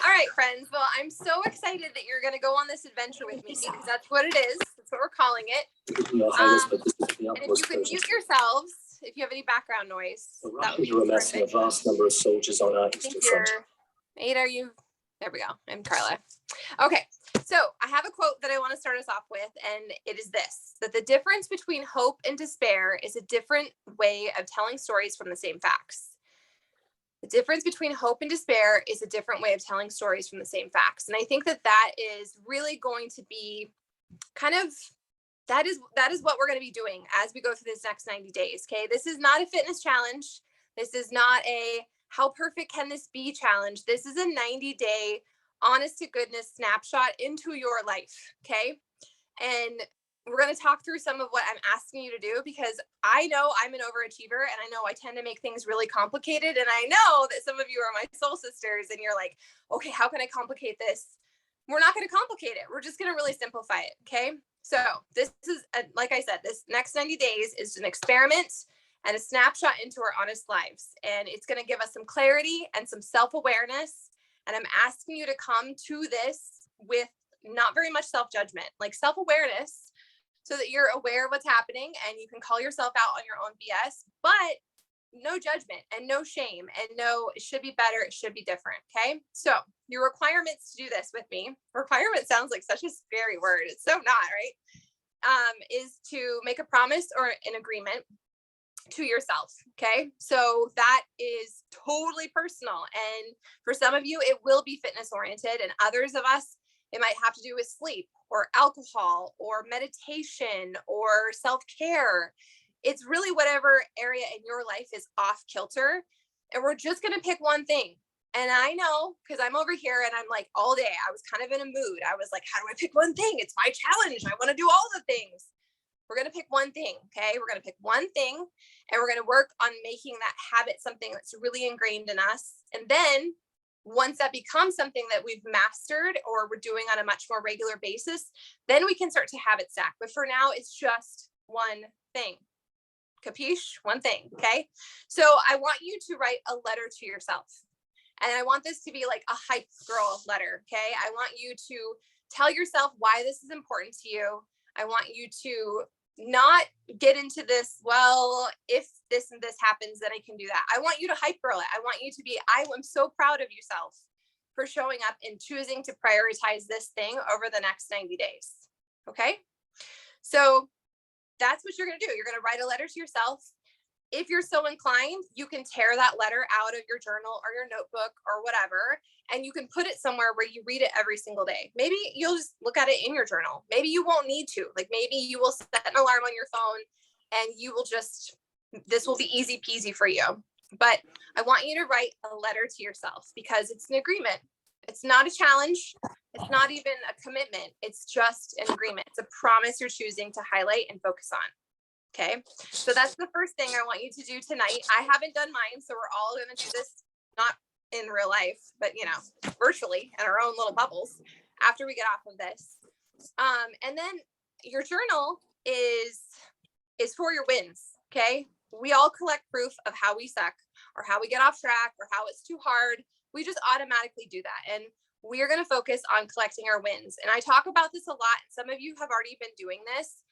All right, friends. Well, I'm so excited that you're going to go on this adventure with me because that's what it is. That's what we're calling it. And if you could mute yourselves, if you have any background noise, that would be perfect. A vast number of soldiers on our eastern front. Ada, there we go. I'm Carla. Okay, so I have a quote that I want to start us off with, and it is this: that the difference between hope and despair is a different way of telling stories from the same facts. The difference between hope and despair is a different way of telling stories from the same facts. And I think that that is really going to be kind of, that is what we're going to be doing as we go through this next 90 days. Okay. This is not a fitness challenge. This is not a how perfect can this be challenge. This is a 90-day honest to goodness snapshot into your life. Okay. And we're going to talk through some of what I'm asking you to do, because I know I'm an overachiever and I know I tend to make things really complicated. And I know that some of you are my soul sisters and you're like, okay, how can I complicate this? We're not going to complicate it. We're just going to really simplify it. Okay. So this is, like I said, this next 90 days is an experiment and a snapshot into our honest lives. And it's going to give us some clarity and some self-awareness. And I'm asking you to come to this with not very much self-judgment, like self-awareness, so that you're aware of what's happening and you can call yourself out on your own BS, but no judgment and no shame and no, it should be better. It should be different. Okay. So your requirements to do this with me, requirement sounds like such a scary word. It's so not, right? Is to make a promise or an agreement to yourself. Okay. So that is totally personal. And for some of you, it will be fitness oriented, and others of us, it might have to do with sleep or alcohol or meditation or self-care. It's really whatever area in your life is off kilter. And we're just going to pick one thing. And I know, because I'm over here and I'm like all day, I was kind of in a mood. I was like, how do I pick one thing? It's my challenge. I want to do all the things. We're going to pick one thing. Okay. We're going to pick one thing and we're going to work on making that habit something that's really ingrained in us. And then once that becomes something that we've mastered or we're doing on a much more regular basis, then we can start to habit stack. But for now, it's just one thing. Capiche? One thing. Okay. So I want you to write a letter to yourself. And I want this to be like a hype girl letter. Okay. I want you to tell yourself why this is important to you. I want you to not get into this, well, if this and this happens, then I can do that. I want you to hype girl it. I want you to be, I am so proud of yourself for showing up and choosing to prioritize this thing over the next 90 days. Okay. So that's what you're going to do. You're going to write a letter to yourself. If you're so inclined, you can tear that letter out of your journal or your notebook or whatever, and you can put it somewhere where you read it every single day. Maybe you'll just look at it in your journal. Maybe you won't need to. Like maybe you will set an alarm on your phone and you will just, this will be easy peasy for you. But I want you to write a letter to yourself because it's an agreement. It's not a challenge. It's not even a commitment. It's just an agreement. It's a promise you're choosing to highlight and focus on. Okay, so that's the first thing I want you to do tonight. I haven't done mine, so we're all going to do this, not in real life, but virtually in our own little bubbles after we get off of this. And then your journal is for your wins. Okay, we all collect proof of how we suck or how we get off track or how it's too hard. We just automatically do that, and we are going to focus on collecting our wins. And I talk about this a lot. Some of you have already been doing this.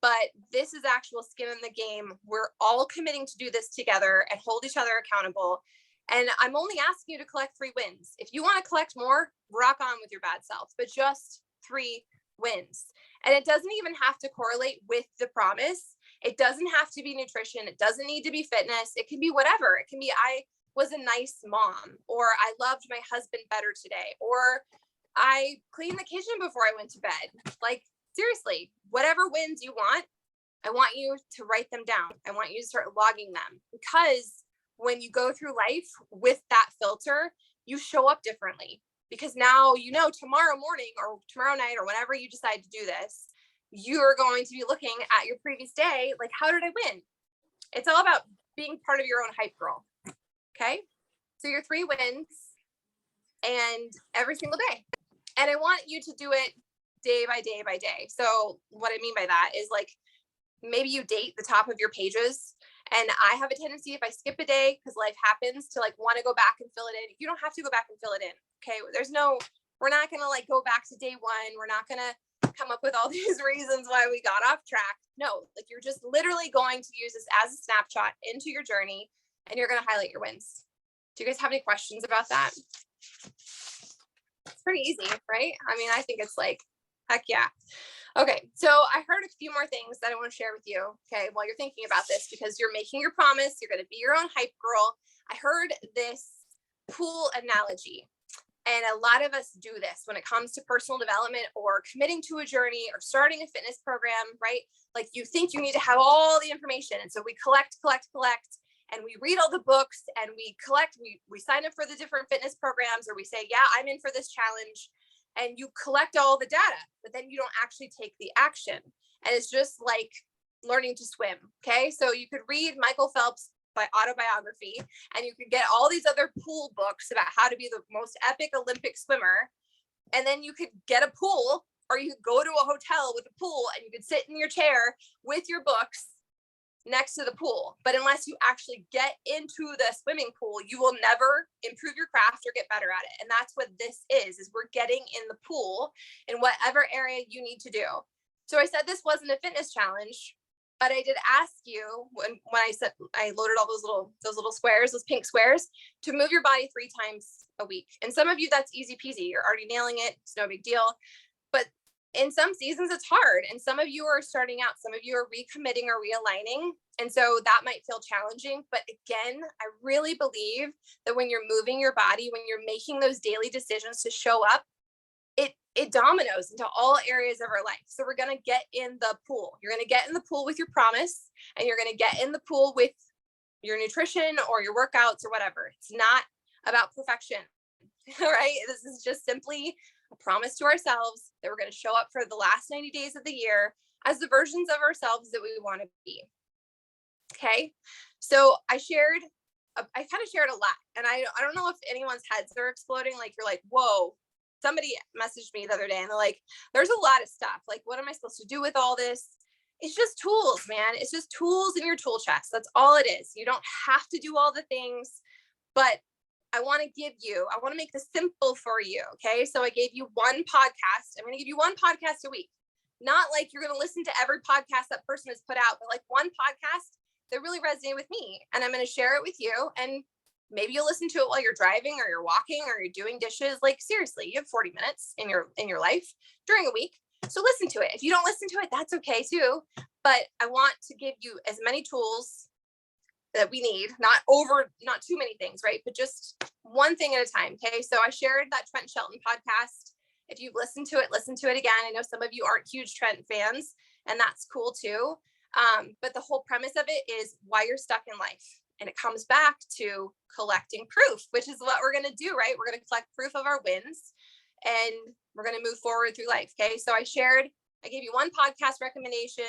But this is actual skin in the game. We're all committing to do this together and hold each other accountable. And I'm only asking you to collect 3 wins. If you want to collect more, rock on with your bad self, but just 3 wins. And it doesn't even have to correlate with the promise. It doesn't have to be nutrition. It doesn't need to be fitness. It can be whatever. It can be, I was a nice mom, or I loved my husband better today, or I cleaned the kitchen before I went to bed. Like, seriously, whatever wins you want, I want you to write them down. I want you to start logging them, because when you go through life with that filter, you show up differently, because now, tomorrow morning or tomorrow night or whenever you decide to do this, you're going to be looking at your previous day. Like, how did I win? It's all about being part of your own hype girl. Okay. So your 3 wins and every single day. And I want you to do it day by day by day. So what I mean by that is, like, maybe you date the top of your pages And I have a tendency, if I skip a day because life happens, to like want to go back and fill it in. You don't have to go back and fill it in. Okay. We're not going to like go back to day one. We're not going to come up with all these reasons why we got off track. No, like you're just literally going to use this as a snapshot into your journey, and you're going to highlight your wins. Do you guys have any questions about that? It's pretty easy, right? I mean, I think it's like, heck yeah. Okay, so I heard a few more things that I want to share with you, okay, while you're thinking about this, because you're making your promise, you're going to be your own hype girl. I heard this pool analogy, and a lot of us do this when it comes to personal development or committing to a journey or starting a fitness program, right? Like you think you need to have all the information, and so we collect, and we read all the books, and we collect, we sign up for the different fitness programs, or we say, yeah, I'm in for this challenge. And you collect all the data, but then you don't actually take the action. And it's just like learning to swim. Okay. So you could read Michael Phelps' autobiography, and you could get all these other pool books about how to be the most epic Olympic swimmer. And then you could get a pool, or you could go to a hotel with a pool, and you could sit in your chair with your books next to the pool. But unless you actually get into the swimming pool, you will never improve your craft or get better at it. And that's what this is we're getting in the pool in whatever area you need to do. So I said this wasn't a fitness challenge, but I did ask you when I said I loaded all those little squares, those pink squares, to move your body 3 times a week. And some of you, that's easy peasy. You're already nailing it. It's no big deal. But in some seasons it's hard, and some of you are starting out, some of you are recommitting or realigning, and so that might feel challenging. But again, I really believe that when you're moving your body, when you're making those daily decisions to show up, it dominoes into all areas of our life. So we're going to get in the pool. You're going to get in the pool with your promise, and you're going to get in the pool with your nutrition or your workouts or whatever. It's not about perfection. Right? This is just simply a promise to ourselves that we're going to show up for the last 90 days of the year as the versions of ourselves that we want to be. Okay. So I kind of shared a lot, and I don't know if anyone's heads are exploding. Like you're like, whoa, somebody messaged me the other day and they're like, there's a lot of stuff. Like, what am I supposed to do with all this? It's just tools, man. It's just tools in your tool chest. That's all it is. You don't have to do all the things, but I want to make this simple for you. Okay. So I gave you one podcast. I'm going to give you one podcast a week. Not like you're going to listen to every podcast that person has put out, but like one podcast that really resonated with me. And I'm going to share it with you. And maybe you'll listen to it while you're driving or you're walking or you're doing dishes. Like seriously, you have 40 minutes in your life during a week. So listen to it. If you don't listen to it, that's okay too. But I want to give you as many tools that we need, not too many things, right? But just one thing at a time. Okay. So I shared that Trent Shelton podcast. If you've listened to it, listen to it again. I know some of you aren't huge Trent fans, and that's cool too. But the whole premise of it is why you're stuck in life. And it comes back to collecting proof, which is what we're going to do, right? We're going to collect proof of our wins, and we're going to move forward through life. Okay. So I gave you one podcast recommendation.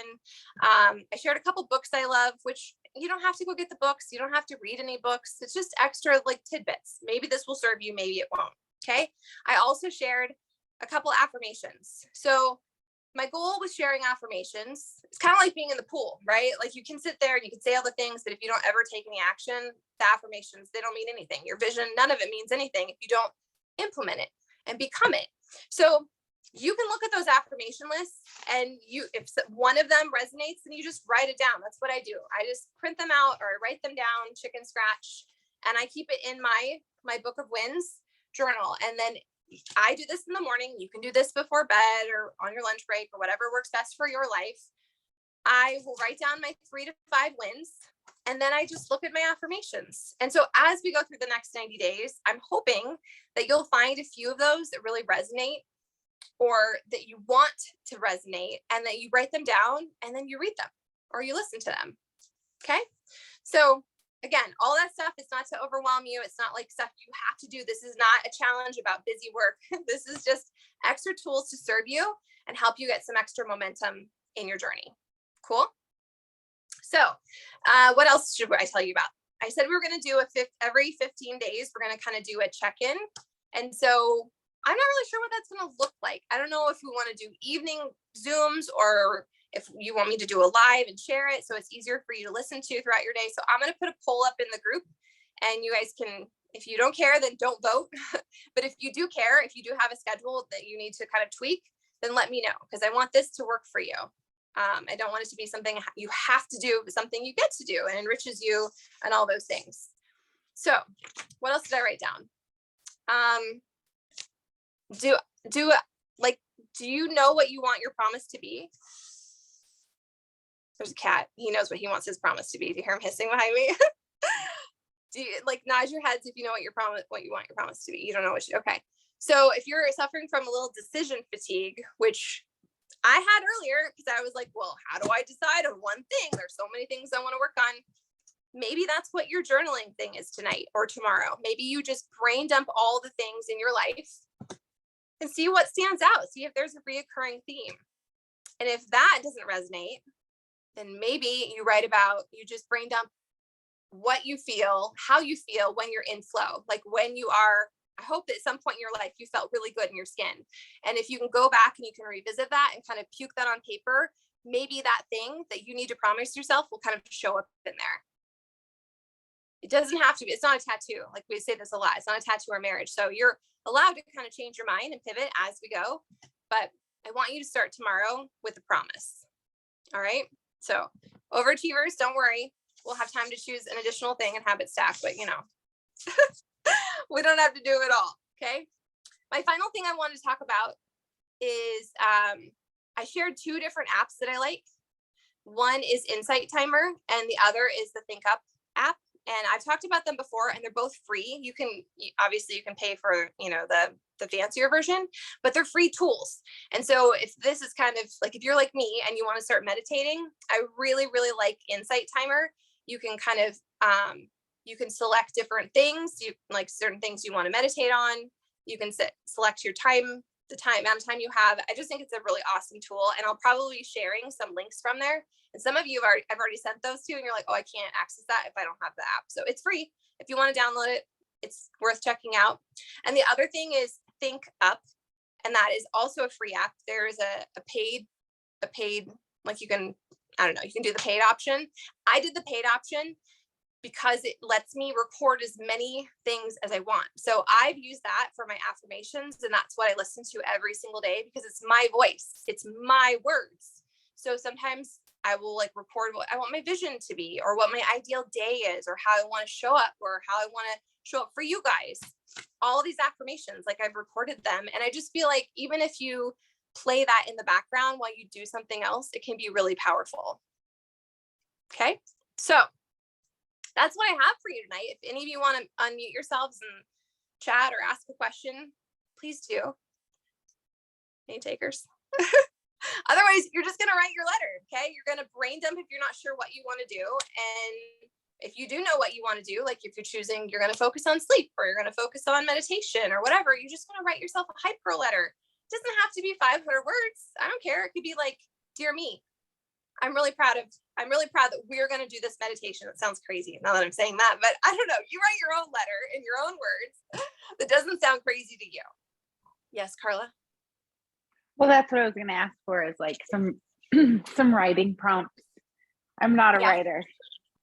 I shared a couple books I love, which you don't have to go get the books. You don't have to read any books. It's just extra like tidbits. Maybe this will serve you. Maybe it won't. Okay. I also shared a couple affirmations. So my goal with sharing affirmations, it's kind of like being in the pool, right? Like you can sit there and you can say all the things, but if you don't ever take any action, the affirmations, they don't mean anything. Your vision, none of it means anything if you don't implement it and become it. So you can look at those affirmation lists, and if one of them resonates, then you just write it down. That's what I do. I just print them out or I write them down, chicken scratch, and I keep it in my book of wins journal. And then I do this in the morning. You can do this before bed or on your lunch break or whatever works best for your life. I will write down my 3 to 5 wins, and then I just look at my affirmations. And so as we go through the next 90 days, I'm hoping that you'll find a few of those that really resonate or that you want to resonate, and that you write them down and then you read them or you listen to them. Okay. So again, all that stuff is not to overwhelm you. It's not like stuff you have to do. This is not a challenge about busy work. This is just extra tools to serve you and help you get some extra momentum in your journey. Cool. So what else should I tell you about? I said we were going to do every 15 days, we're going to kind of do a check-in. And so I'm not really sure what that's going to look like. I don't know if we want to do evening Zooms or if you want me to do a live and share it so it's easier for you to listen to throughout your day. So I'm going to put a poll up in the group, and you guys can, if you don't care, then don't vote. But if you do care, if you do have a schedule that you need to kind of tweak, then let me know, because I want this to work for you. I don't want it to be something you have to do, but something you get to do and enriches you and all those things. So what else did I write down? Do you know what you want your promise to be? There's a cat. He knows what he wants his promise to be. Do you hear him hissing behind me? Do you nod your heads if you know what you want your promise to be? You don't know okay. So if you're suffering from a little decision fatigue, which I had earlier, because I was like, well, how do I decide on one thing? There's so many things I want to work on. Maybe that's what your journaling thing is tonight or tomorrow. Maybe you just brain dump all the things in your life and see what stands out. See if there's a reoccurring theme. And if that doesn't resonate, then maybe you just brain dump what you feel, how you feel when you're in flow. Like when you are, I hope that at some point in your life, you felt really good in your skin. And if you can go back and you can revisit that and kind of puke that on paper, maybe that thing that you need to promise yourself will kind of show up in there. It doesn't have to be, it's not a tattoo. Like we say this a lot. It's not a tattoo or marriage. So you're allowed to kind of change your mind and pivot as we go. But I want you to start tomorrow with a promise. All right. So overachievers, don't worry. We'll have time to choose an additional thing and habit stack, but we don't have to do it all. Okay. My final thing I wanted to talk about is I shared 2 different apps that I like. One is Insight Timer and the other is the Think Up app. And I've talked about them before, and they're both free. You can pay for, the fancier version, but they're free tools. And so if this is kind of like, if you're like me and you want to start meditating, I really, really like Insight Timer. You can kind of, you can select different things, like certain things you want to meditate on. You can select your time, amount of time you have. I just think it's a really awesome tool, and I'll probably be sharing some links from there. And some of you I've already sent those to, and you're like, oh, I can't access that if I don't have the app. So it's free. If you want to download it, it's worth checking out. And the other thing is Think Up, and that is also a free app. There is a paid, like you can do the paid option. I did the paid option because it lets me record as many things as I want. So I've used that for my affirmations, and that's what I listen to every single day because it's my voice. It's my words. So sometimes I will record what I want my vision to be, or what my ideal day is, or how I want to show up, or how I want to show up for you guys. All these affirmations, I've recorded them. And I just feel like even if you play that in the background while you do something else, it can be really powerful. Okay. So that's what I have for you tonight. If any of you want to unmute yourselves and chat or ask a question, please do. Any takers? Otherwise, you're just going to write your letter. Okay. You're going to brain dump if you're not sure what you want to do. And if you do know what you want to do, like if you're choosing, you're going to focus on sleep, or you're going to focus on meditation or whatever, you're just going to write yourself a hyper letter. It doesn't have to be 500 words. I don't care. It could be like, dear me, I'm really proud that we're going to do this meditation. It sounds crazy now that I'm saying that, but I don't know. You write your own letter in your own words that doesn't sound crazy to you. Yes, Carla? Well, that's what I was going to ask for, is some writing prompts. I'm not a writer.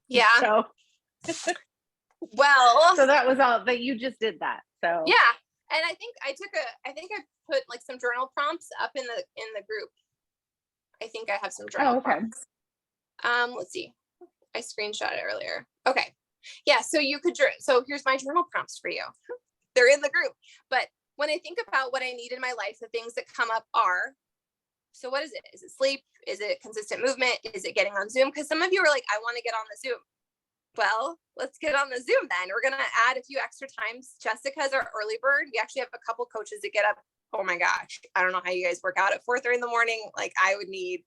Yeah. So that was all, but you just did that. So yeah. And I think I put some journal prompts up in the group. I think I have some journal prompts. Let's see. I screenshot it earlier. Okay. Yeah. So here's my journal prompts for you. They're in the group. But when I think about what I need in my life, the things that come up are, so what is it? Is it sleep? Is it consistent movement? Is it getting on Zoom? Because some of you are like, I want to get on the Zoom. Well, let's get on the Zoom then. We're going to add a few extra times. Jessica's our early bird. We actually have a couple coaches that get up. Oh my gosh. I don't know how you guys work out at 4:30 in the morning. I would need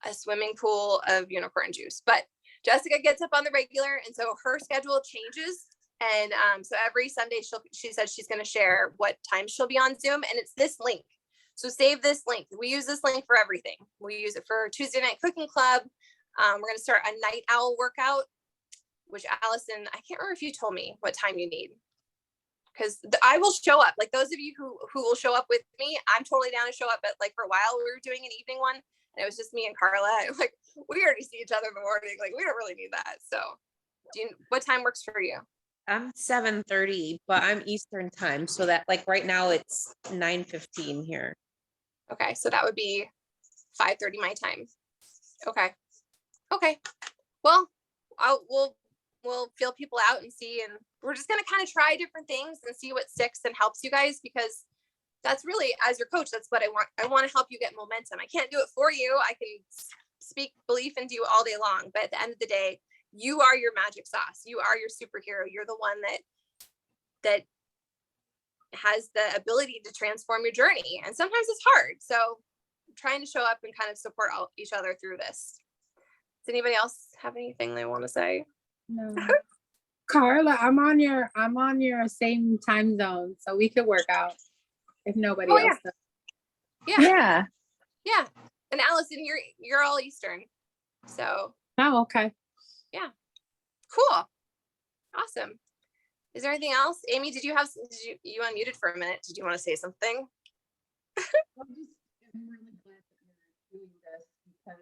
a swimming pool of unicorn juice, but Jessica gets up on the regular. And so her schedule changes. And so every Sunday she said she's going to share what time she'll be on Zoom, and it's this link. So save this link. We use this link for everything. We use it for Tuesday Night Cooking Club. We're going to start a night owl workout, which Allison, I can't remember if you told me what time you need, because I will show up. Those of you who will show up with me, I'm totally down to show up. But for a while we were doing an evening one. and it was just me and Carla. I'm like, we already see each other in the morning. Like, we don't really need that. So what time works for you? I'm 7:30, but I'm Eastern time. So that like right now it's 9:15 here. Okay. So that would be 5:30 my time. Okay. Well, we'll feel people out and see, and we're just going to kind of try different things and see what sticks and helps you guys, because that's really, as your coach, that's what I want. I want to help you get momentum. I can't do it for you. I can speak belief into you all day long, but at the end of the day, you are your magic sauce. You are your superhero. You're the one that has the ability to transform your journey. And sometimes it's hard. So I'm trying to show up and kind of support each other through this. Does anybody else have anything they want to say? No. Carla, I'm on your same time zone, so we could work out if nobody else does. Yeah. Yeah. And Allison, you're all Eastern. So Oh, okay. cool. Awesome. Is there anything else? Amy, you unmuted for a minute. Did you want to say something? I'm really glad that you're doing this, because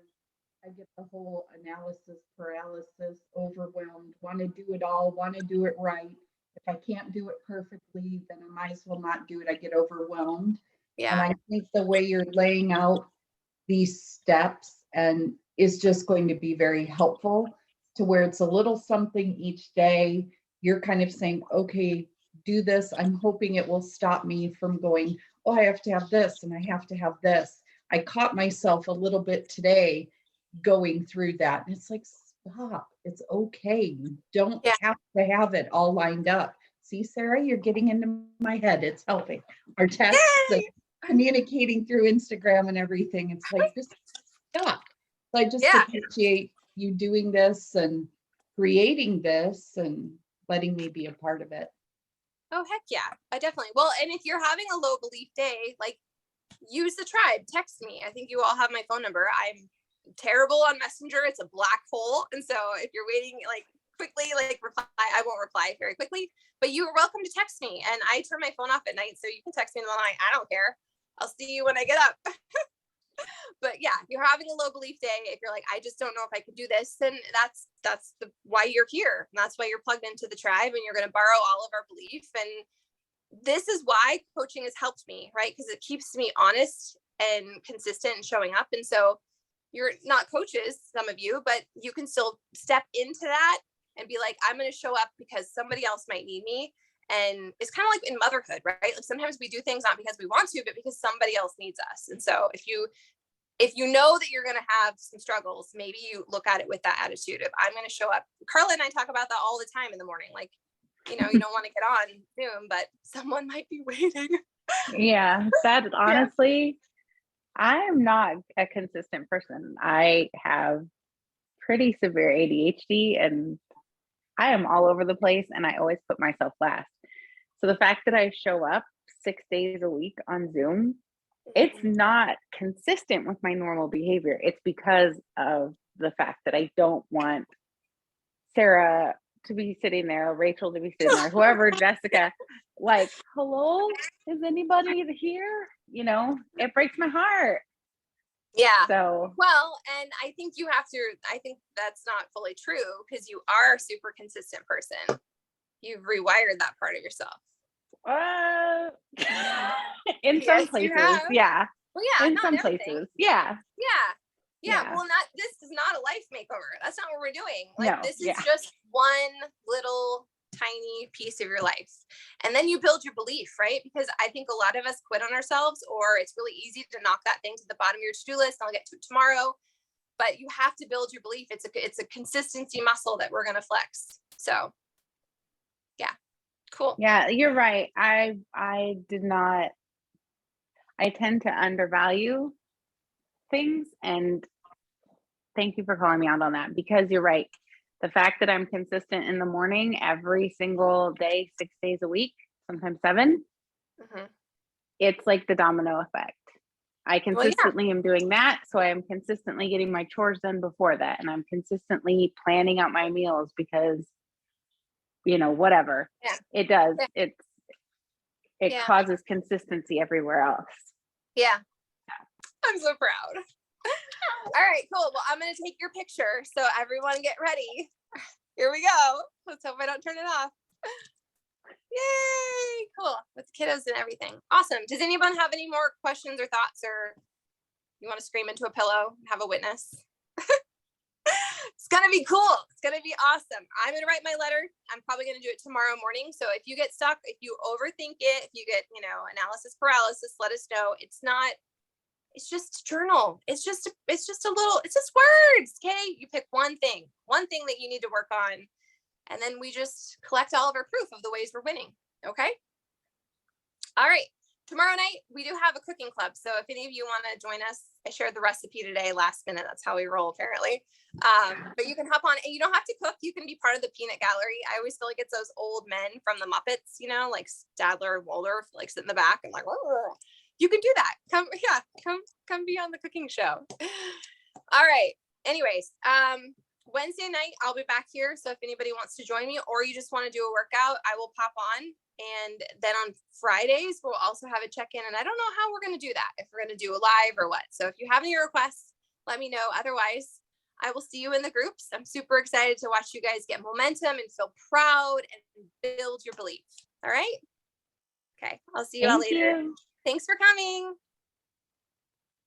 I get the whole analysis paralysis, overwhelmed, want to do it all, want to do it right. If I can't do it perfectly, then I might as well not do it. I get overwhelmed. And Yeah. I think the way you're laying out these steps and is just going to be very helpful, to where it's a little something each day. You're kind of saying, okay, do this. I'm hoping it will stop me from going, oh, I have to have this and I have to have this. I caught myself a little bit today going through that. And it's like, stop. It's okay. You don't have to have it all lined up. See, Sarah, you're getting into my head. It's helping. Our texts and communicating through Instagram and everything. It's like, just stop. So I just appreciate you doing this and creating this and letting me be a part of it. Oh, heck yeah. I definitely. Well, and if you're having a low belief day, like, use the tribe, text me. I think you all have my phone number. I'm terrible on Messenger. It's a black hole. And so if you're waiting, like, quickly, like, reply, I won't reply very quickly, but you are welcome to text me. And I turn my phone off at night, so you can text me in the night. I don't care. I'll see you when I get up. But yeah, if you're having a low belief day, if you're like, I just don't know if I could do this, then that's why you're here. And that's why you're plugged into the tribe, and you're going to borrow all of our belief. And this is why coaching has helped me, right? Because it keeps me honest and consistent and showing up. And so you're not coaches, some of you, but you can still step into that and be like, I'm going to show up because somebody else might need me. And it's kind of like in motherhood, right? Like, sometimes we do things not because we want to, but because somebody else needs us. And so if you know that you're going to have some struggles, maybe you look at it with that attitude of, I'm going to show up. Carla and I talk about that all the time in the morning. Like, you don't want to get on Zoom, but someone might be waiting. Yeah. That honestly, I'm not a consistent person. I have pretty severe ADHD and I am all over the place, and I always put myself last. So the fact that I show up 6 days a week on Zoom, it's not consistent with my normal behavior. It's because of the fact that I don't want Sarah to be sitting there, Rachel to be sitting there, whoever, Jessica, like, hello, is anybody here? It breaks my heart. Yeah. So, well, and I think I think that's not fully true, because you are a super consistent person. You've rewired that part of yourself. in some places, yeah. Well, yeah, in not some everything. places, yeah. Yeah. Well, this is not a life makeover. That's not what we're doing. Like, No, this is just one little tiny piece of your life. And then you build your belief, right? Because I think a lot of us quit on ourselves, or it's really easy to knock that thing to the bottom of your to-do list. I'll get to it tomorrow. But you have to build your belief. It's a consistency muscle that we're going to flex. So yeah, cool. Yeah, you're right. I tend to undervalue things, and thank you for calling me out on that, because you're right. The fact that I'm consistent in the morning every single day, 6 days a week, sometimes 7, it's like the domino effect. I consistently am doing that. So I am consistently getting my chores done before that. And I'm consistently planning out my meals because, whatever it does, it causes consistency everywhere else. Yeah. I'm so proud. All right, cool. Well, I'm gonna take your picture, so everyone get ready. Here we go. Let's hope I don't turn it off. Yay! Cool. With kiddos and everything. Awesome. Does anyone have any more questions or thoughts, or you want to scream into a pillow and have a witness? It's gonna be cool. It's gonna be awesome. I'm gonna write my letter. I'm probably gonna do it tomorrow morning. So if you get stuck, if you overthink it, if you get, analysis paralysis, let us know. It's just journal. It's just words. Okay. You pick one thing that you need to work on. And then we just collect all of our proof of the ways we're winning. Okay. All right. Tomorrow night, we do have a cooking club. So if any of you want to join us, I shared the recipe today, last minute. That's how we roll, apparently. But you can hop on, and you don't have to cook. You can be part of the peanut gallery. I always feel like it's those old men from the Muppets, like Statler, Waldorf, like sit in the back and like, "Rrr." You can do that. Come be on the cooking show. All right. Anyways, Wednesday night, I'll be back here. So if anybody wants to join me, or you just want to do a workout, I will pop on. And then on Fridays, we'll also have a check-in. And I don't know how we're going to do that, if we're going to do a live or what. So if you have any requests, let me know. Otherwise, I will see you in the groups. I'm super excited to watch you guys get momentum and feel proud and build your belief. All right. Okay. I'll see you all Thank later. you. Thanks for coming.